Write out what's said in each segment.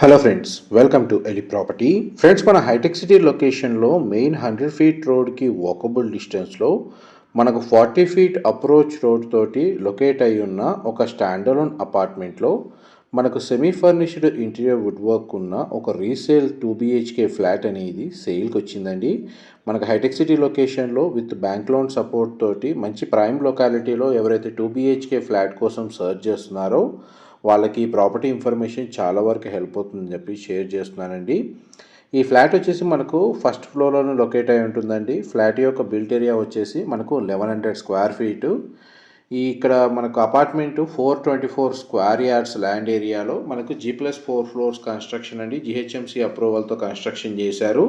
Hello friends, welcome to ఎలి property. Friends, మన Hitech City లొకేషన్లో మెయిన్ 100 ఫీట్ రోడ్కి వాకబుల్ డిస్టెన్స్లో మనకు 40 ఫీట్ అప్రోచ్ రోడ్ తోటి లొకేట్ అయి ఉన్న ఒక స్టాండలోన్ అపార్ట్మెంట్లో మనకు semi furnished interior wood work ఉన్న ఒక రీసేల్ 2 BHK ఫ్లాట్ అనేది సేల్కి వచ్చిందండి. మనకు హైటెక్ సిటీ లొకేషన్లో విత్ బ్యాంక్ లోన్ సపోర్ట్ తోటి మంచి ప్రైమ్ లొకాలిటీలో ఎవరైతే 2 BHK ఫ్లాట్ కోసం సర్చ్ చేస్తున్నారో వాళ్ళకి ఈ ప్రాపర్టీ ఇన్ఫర్మేషన్ చాలా వరకు హెల్ప్ అవుతుందని చెప్పి షేర్ చేస్తున్నానండి. ఈ ఫ్లాట్ వచ్చేసి మనకు ఫస్ట్ ఫ్లోర్లోనే లొకేట్ అయి ఉంటుందండి. ఫ్లాట్ యొక్క బిల్ట్ ఏరియా వచ్చేసి మనకు 1100 స్క్వేర్ ఫీటు. ఇక్కడ మనకు అపార్ట్మెంటు 424 స్క్వేర్ యార్డ్స్ ల్యాండ్ ఏరియాలో మనకు G+4 ఫ్లోర్స్ కన్స్ట్రక్షన్ అండి. GHMC అప్రూవల్తో కన్స్ట్రక్షన్ చేశారు.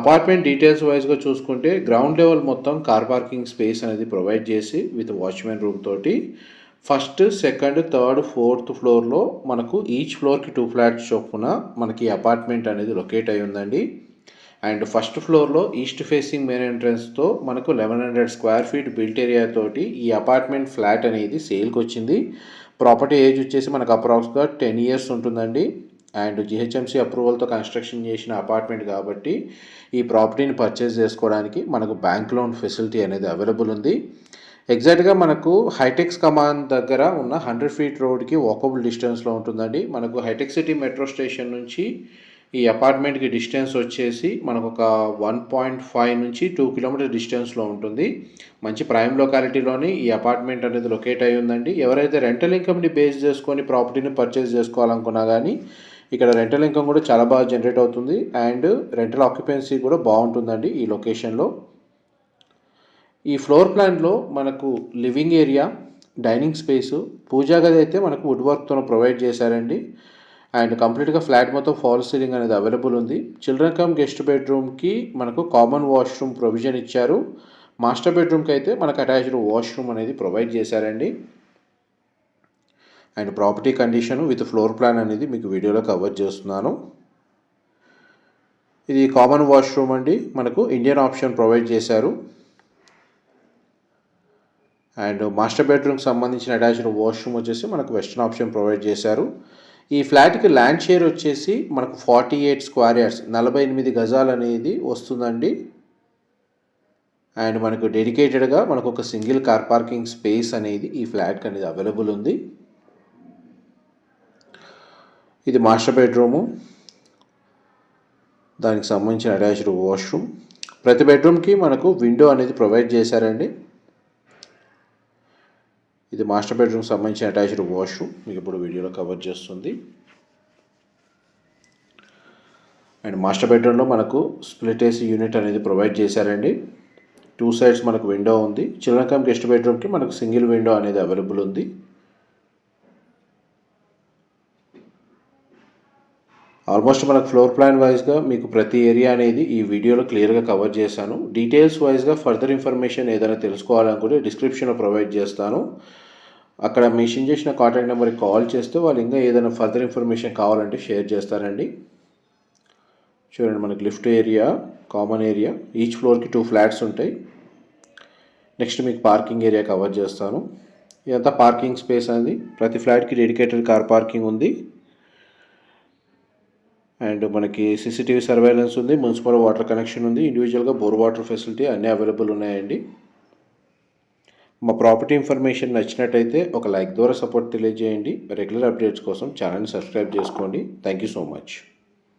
అపార్ట్మెంట్ డీటెయిల్స్ వైజ్గా చూసుకుంటే గ్రౌండ్ లెవెల్ మొత్తం కార్ పార్కింగ్ స్పేస్ అనేది ప్రొవైడ్ చేసి విత్ వాచ్మెన్ రూమ్ తోటి ఫస్ట్, సెకండ్, థర్డ్, ఫోర్త్ ఫ్లోర్లో మనకు ఈచ్ ఫ్లోర్కి 2 ఫ్లాట్స్ చొప్పున మనకి అపార్ట్మెంట్ అనేది లొకేట్ అయి ఉందండి. అండ్ ఫస్ట్ ఫ్లోర్లో ఈస్ట్ ఫేసింగ్ మెయిన్ ఎంట్రన్స్తో మనకు 1100 స్క్వేర్ ఫీట్ బిల్ట్ ఏరియా తోటి ఈ అపార్ట్మెంట్ ఫ్లాట్ అనేది సేల్కి వచ్చింది. ప్రాపర్టీ ఏజ్ వచ్చేసి మనకు అప్రాక్స్గా 10 ఇయర్స్ ఉంటుందండి. అండ్ GHMC అప్రూవల్తో కన్స్ట్రక్షన్ చేసిన అపార్ట్మెంట్ కాబట్టి ఈ ప్రాపర్టీని పర్చేస్ చేసుకోవడానికి మనకు బ్యాంక్ లోన్ ఫెసిలిటీ అనేది అవైలబుల్ ఉంది. ఎగ్జాక్ట్గా మనకు హైటెక్స్ కమాన్ దగ్గర ఉన్న 100 ఫీట్ రోడ్కి వాకబుల్ డిస్టెన్స్లో ఉంటుందండి. మనకు హైటెక్ సిటీ మెట్రో స్టేషన్ నుంచి ఈ అపార్ట్మెంట్కి డిస్టెన్స్ వచ్చేసి మనకు ఒక 1.5 నుంచి 2 కిలోమీటర్ డిస్టెన్స్లో ఉంటుంది. మంచి ప్రైమ్ లొకాలిటీలోని ఈ అపార్ట్మెంట్ అనేది లొకేట్ అయి ఉందండి. ఎవరైతే రెంటల్ ఇన్కమ్ని బేస్ చేసుకొని ప్రాపర్టీని పర్చేస్ చేసుకోవాలనుకున్నా కానీ ఇక్కడ రెంటల్ ఇన్కమ్ కూడా చాలా బాగా జనరేట్ అవుతుంది. అండ్ రెంటల్ ఆక్యుపెన్సీ కూడా బాగుంటుందండి ఈ లొకేషన్లో. ఈ ఫ్లోర్ ప్లాన్లో మనకు లివింగ్ ఏరియా, డైనింగ్ స్పేసు, పూజా గది అయితే మనకు వుడ్ వర్క్తో ప్రొవైడ్ చేశారండి. అండ్ కంప్లీట్గా ఫ్లాట్ మొత్తం ఫాల్ సీలింగ్ అనేది అవైలబుల్ ఉంది. చిల్డ్రన్ కమ్ గెస్ట్ బెడ్రూమ్కి మనకు కామన్ వాష్రూమ్ ప్రొవిజన్ ఇచ్చారు. మాస్టర్ బెడ్రూమ్కి అయితే మనకు అటాచ్డ్ వాష్రూమ్ అనేది ప్రొవైడ్ చేశారండి. And property condition with floor plan అనేది మీకు వీడియోలో కవర్ చేస్తున్నాను. ఇది కామన్ వాష్రూమ్ అండి. మనకు ఇండియన్ ఆప్షన్ ప్రొవైడ్ చేశారు. అండ్ మాస్టర్ బెడ్రూమ్కి సంబంధించిన అటాచ్డ్ వాష్రూమ్ వచ్చేసి మనకు వెస్టర్న్ ఆప్షన్ ప్రొవైడ్ చేశారు. ఈ ఫ్లాట్కి ల్యాండ్ షేర్ వచ్చేసి మనకు 48 స్క్వేర్ యార్డ్స్ 48 గజాలు అనేది వస్తుందండి. అండ్ మనకు డెడికేటెడ్గా మనకు ఒక సింగిల్ కార్ పార్కింగ్ స్పేస్ అనేది ఈ ఫ్లాట్కి అనేది అవైలబుల్ ఉంది. ఇది మాస్టర్ బెడ్రూము, దానికి సంబంధించిన అటాచ్డ్ వాష్రూమ్. ప్రతి బెడ్రూమ్కి మనకు విండో అనేది ప్రొవైడ్ చేశారండి. ఇది మాస్టర్ బెడ్రూమ్కి సంబంధించిన అటాచ్డ్ వాష్రూమ్ మీకు ఇప్పుడు వీడియోలో కవర్ చేస్తుంది. అండ్ మాస్టర్ బెడ్రూమ్లో మనకు స్ప్లిట్ ఏసీ యూనిట్ అనేది ప్రొవైడ్ చేశారండి. 2 సైడ్స్ మనకు విండో ఉంది. చిల్డ్రన్ కమ్ గెస్ట్ బెడ్రూమ్కి మనకు సింగిల్ విండో అనేది అవైలబుల్ ఉంది. ఆల్మోస్ట్ మనకు ఫ్లోర్ ప్లాన్ వైజ్గా మీకు ప్రతి ఏరియా అనేది ఈ వీడియోలో క్లియర్గా కవర్ చేశాను. డీటెయిల్స్ వైజ్గా ఫర్దర్ ఇన్ఫర్మేషన్ ఏదైనా తెలుసుకోవాలనుకుంటే డిస్క్రిప్షన్లో ప్రొవైడ్ చేస్తాను. అక్కడ మెన్షన్ చేసిన కాంటాక్ట్ నెంబర్కి కాల్ చేస్తే వాళ్ళు ఇంకా ఏదైనా ఫర్దర్ ఇన్ఫర్మేషన్ కావాలంటే షేర్ చేస్తారండి. చూడండి, మనకి lift area, common area, each ఫ్లోర్కి 2 ఫ్లాట్స్ ఉంటాయి. నెక్స్ట్ మీకు పార్కింగ్ ఏరియా కవర్ చేస్తాను. ఇదంతా పార్కింగ్ స్పేస్ అనేది ప్రతి ఫ్లాట్కి డెడికేటెడ్ కార్ పార్కింగ్ ఉంది. అండ్ మనకి CCTV సర్వేలెన్స్ ఉంది, మున్సిపల్ వాటర్ కనెక్షన్ ఉంది, ఇండివిజువల్గా బోర్ వాటర్ ఫెసిలిటీ అన్నీ అవైలబుల్ ఉన్నాయండి. మా ప్రాపర్టీ ఇన్ఫర్మేషన్ నచ్చినట్టయితే ఒక లైక్ ద్వారా సపోర్ట్ తెలియజేయండి. రెగ్యులర్ అప్డేట్స్ కోసం ఛానల్ని సబ్స్క్రైబ్ చేసుకోండి. Thank you so much.